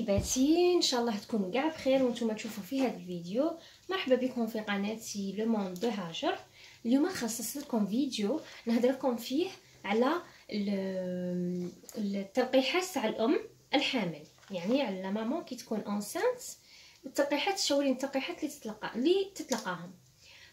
حبيباتي، ان شاء الله تكونوا كاع بخير وانتم تشوفوا في هذا الفيديو. مرحبا بكم في قناتي لو موند دو هاجر. اليوم خصصت لكم فيديو نهضر لكم فيه على التلقيحات تاع الام الحامل، يعني على مامون كي تكون انسانت. التلقيحات شاورين التلقيحات اللي تتلقاهم.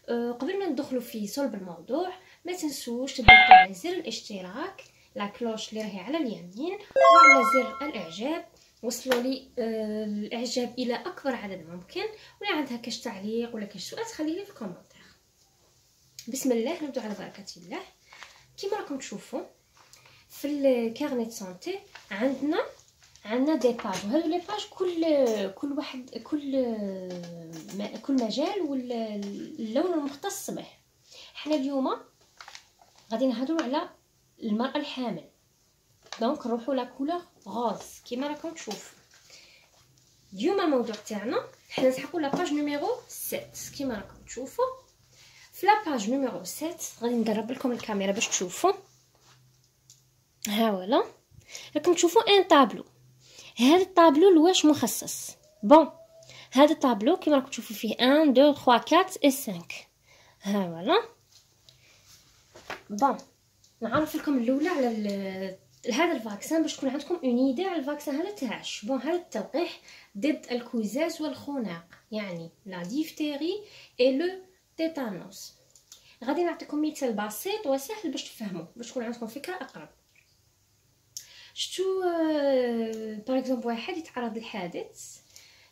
قبل ما ندخلوا في صلب الموضوع، ما تنسوش تضغطوا على زر الاشتراك، لا كلوش اللي راهي على اليمين، وعلى زر الاعجاب. وصلوا لي الاعجاب الى اكبر عدد ممكن، ولا عندها كاش تعليق ولا كاش سؤال تخليه لي في الكومنتير. بسم الله، نبدأ على بركه الله. كيما راكم تشوفوا في الكارنيت سونتي عندنا دي باج، وهذو لي باج كل واحد كل مجال واللون المختص به. حنا اليوم غادي نهضروا على المرأة الحامل، دونك نروحوا لا كولور غوز كيما راكم تشوفوا. اليوم الموضوع تاعنا حنا نسحقوا لا باج نيميرو 7 كيما راكم تشوفوا. في لا باج نيميرو 7 غادي نقرب لكم الكاميرا باش تشوفوا. ها ولا راكم تشوفوا ان طابلو. هذا الطابلو لواش مخصص؟ بون، هذا الطابلو كيما راكم تشوفوا فيه 1 2 3 4 و 5. ها ولا. بون، نعرف لكم الاولى على هذا الفاكسان باش تكون عندكم اون ايدي على الفاكسان هذا تاعش. بون، هذا التلقيح ضد الكوزاز والخناق، يعني لا ديفتيري اي لو تيتانوس. غادي نعطيكم مثال بسيط وسهل باش تفهموا، باش تكون عندكم فكره اقرب. شتو باغ اكزومبل واحد يتعرض للحادث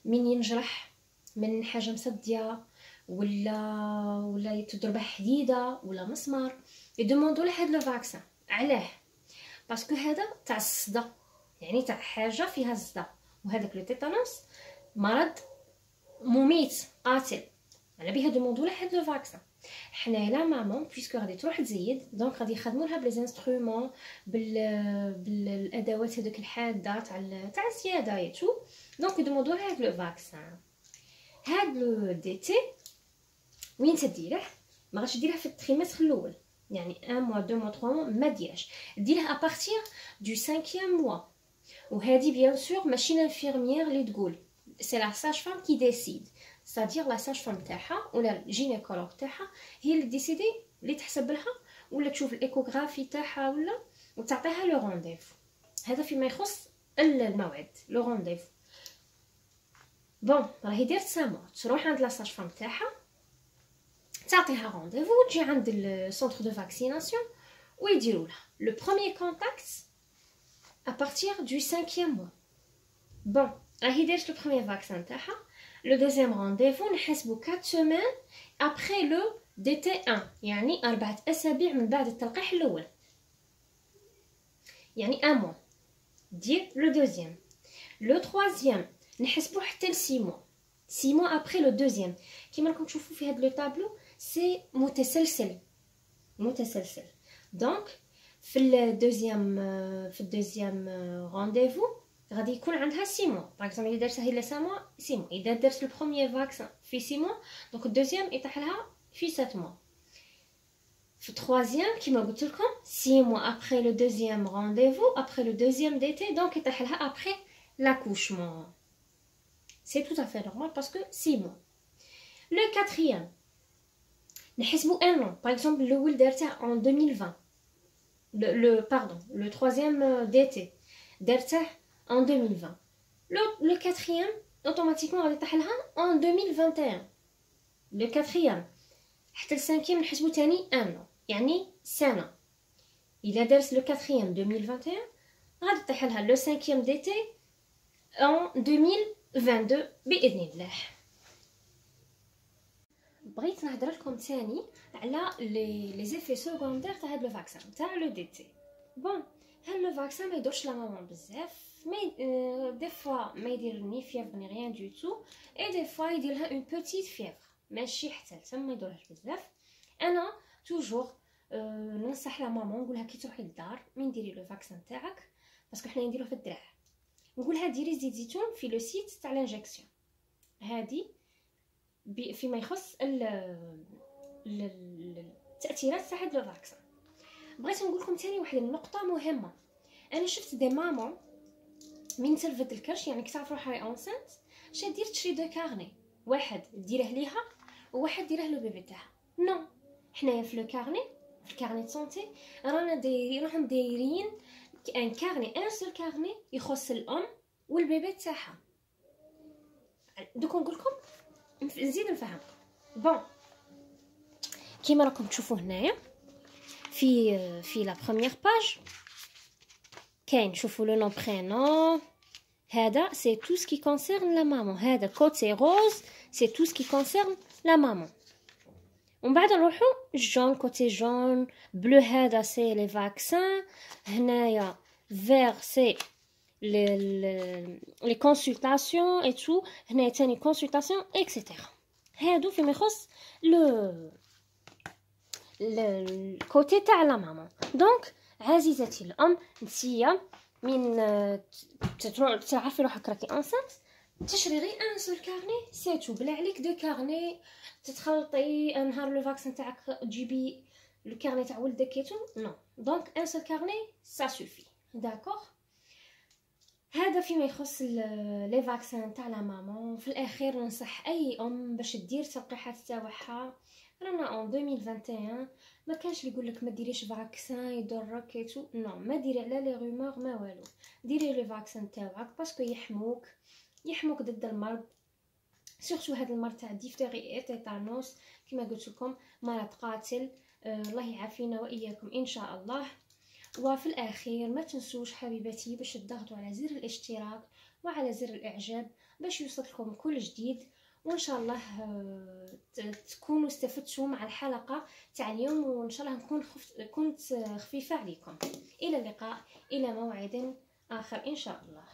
من ينجرح من حاجه مصديه ولا تضربه حديده ولا مسمار، يدوموندو له هاد لو فاكسان. علاه؟ باسكو هذا تاع الصدى، يعني تاع حاجه فيها الصدى، وهذاك لو تيتانوس مرض مميت قاتل، على بها دوموندو له هاد لو فاكسان. حنا لا مامون بويسكو غادي تروح تزيد، دونك غادي يخدموا لها بلي انسترومون بالادوات هذوك الحاده تاع الزياده يتو، دونك يدوموندو لها هاد لو فاكسان. هاد لو دي تي وين تديره؟ ما غاديش ديرها في التريمستر الاول، يعني 1 موا 2 موا 3 موا، ما ديرهاش، ديرها ا بارتير دو 5e موا. وهذه بيان سور ماشي لانفيرميير اللي تقول، سي لا ساج فام كي ديسيد، سادير لا ساج فام تاعها ولا الجينيكولوج تاعها هي اللي ديسيدي، اللي تحسب لها ولا تشوف الايكوغرافي تاعها ولا وتعطيها لو رونديفو. هذا فيما يخص الموعد، لو رونديفو. بون، راهي ديرت 5 موا، تروح عند لا ساج فام تاعها تعطيها رونديفو وتجي عند السونتر دو فاكسيناسيون ويديروا لها لو بروميير كونتاكت à partir du 5e mois. Bon, راهي دارت لو بروميير فاكسان تاعها. لو دوزيام رونديفو نحسبو 4 سيمين ابري لو دي تي 1، يعني 4 اسابيع من بعد التلقيح الاول، يعني 1 موا. دير لو دوزيام. لو تروازيام نحسبو حتى ل 6 موا، 6 موا ابري لو دوزيام. كيما راكم تشوفوا في هذا لو طابلو سي متسلسل. دونك في الدوزيام رونديفو غادي يكون عندها 6 موا. باغ اكزومبل الا دارتها هي 5 موا 6 موا، اذا دارت لو بروميير فاكسان في 6 موا، دونك الدوزيام يطيح لها في 7 موا. في التروازيام كيما قلت لكم 6 موا ابري لو دوزيام رونديفو ابري لو دوزيام ديتي، دونك يطيح لها ابري لاكوشمون. سي تو افي نورمال باسكو 6 موا. لو كاتريام نحسبو 1 an. باغ اكزومبل الاول دارته en 2020، le troisième d'été درته en 2020. le quatrième automatiquement غادي يطيح لها en 2021. le quatrième حتى السانكيام نحسبو تاني 1 an، يعني سنه. الا دارت le quatrième 2021 غادي يطيح لها le cinquième d'été en 2022 باذن الله. بغيت نهضر لكم ثاني على لي زيفي سيكوندير تاع هاد لو فاكسان تاع لو دي تي. بون، هاد لو فاكسان ما يدورش لا مامون بزاف، دي فوا ما يدير ني فيفر ني ريان دو تو، اي دي فوا يدير لها اون بوتيت فيفر، ماشي حتى ما يدورهاش بزاف. انا توجور ننصح لا مامون، نقولها كي تروحي للدار من ديري لو فاكسان تاعك، باسكو حنا نديروه في الدراع، نقولها ديري زيت زيتون في لو سيت تاع لانجيكسيون. هادي فيما يخص التاثيرات تاع هاد لو فاكسان. بغيت نقول لكم ثاني واحد النقطه مهمه. انا شفت دي مامون من تلفت الكرش يعني كتعرف روحها اونسنت، اش دير تشري دو كارني، واحد ديره ليها وواحد ديره لو بيبي تاعها. نو، حنايا في لو كارني، في الكارني سونتي رانا راهم دايرين ان كارني، ان سول كارني يخص الام والبيبي تاعها. دوك نقول لكم نزيد نفهمكم. بون كيما راكم تشوفوا هنايا في لا بروميير باج كاين، شوفوا لو نون برينون، هذا سي تو سكي كونسيرن لا مامون، هذا كوتي روز سي تو سكي كونسيرن لا مامون. ومن بعد نروحو جون، كوتي جون بلو هذا سي لي فاكسان، هنايا فير سي لي كونسلطاسيون اي تو، هنايا تاني كونسلطاسيون اكسيتيرا. هادو فيما يخص لو الكوتي تاع لا ماما. دونك عزيزتي الام، نتيا من تعرفي روحك راكي انسانت، تشري غير ان سول كارني سيتو، بلا عليك دو كارني تتخلطي نهار لو فاكسين تاعك تجيبي لو كارني تاع ولدك كيتو. نو، دونك ان سول كارني سا سوفي. داكوغ، هذا فيما يخص لي فاكسين تاع لا مامون. في الاخير ننصح اي ام باش دير تلقيحات تاعها، رانا اون 2021، ما كانش اللي يقولك ما ديريش فاكسين يضرك كيتو. نو، ما ديري على لي رومور ما والو، ديري لي فاكسين تاعك باسكو يحموك ضد المرض، سورتو هذا المرض تاع ديفتيري اي تيتانوس كما قلت لكم، مرض قاتل. الله يعافينا واياكم ان شاء الله. وفي الاخير ما تنسوش حبيباتي باش تضغطوا على زر الاشتراك وعلى زر الاعجاب باش يوصلكم كل جديد، وان شاء الله تكونوا استفدتوا مع الحلقه تاع اليوم، وان شاء الله كنت خفيفه عليكم. الى اللقاء، الى موعد اخر ان شاء الله.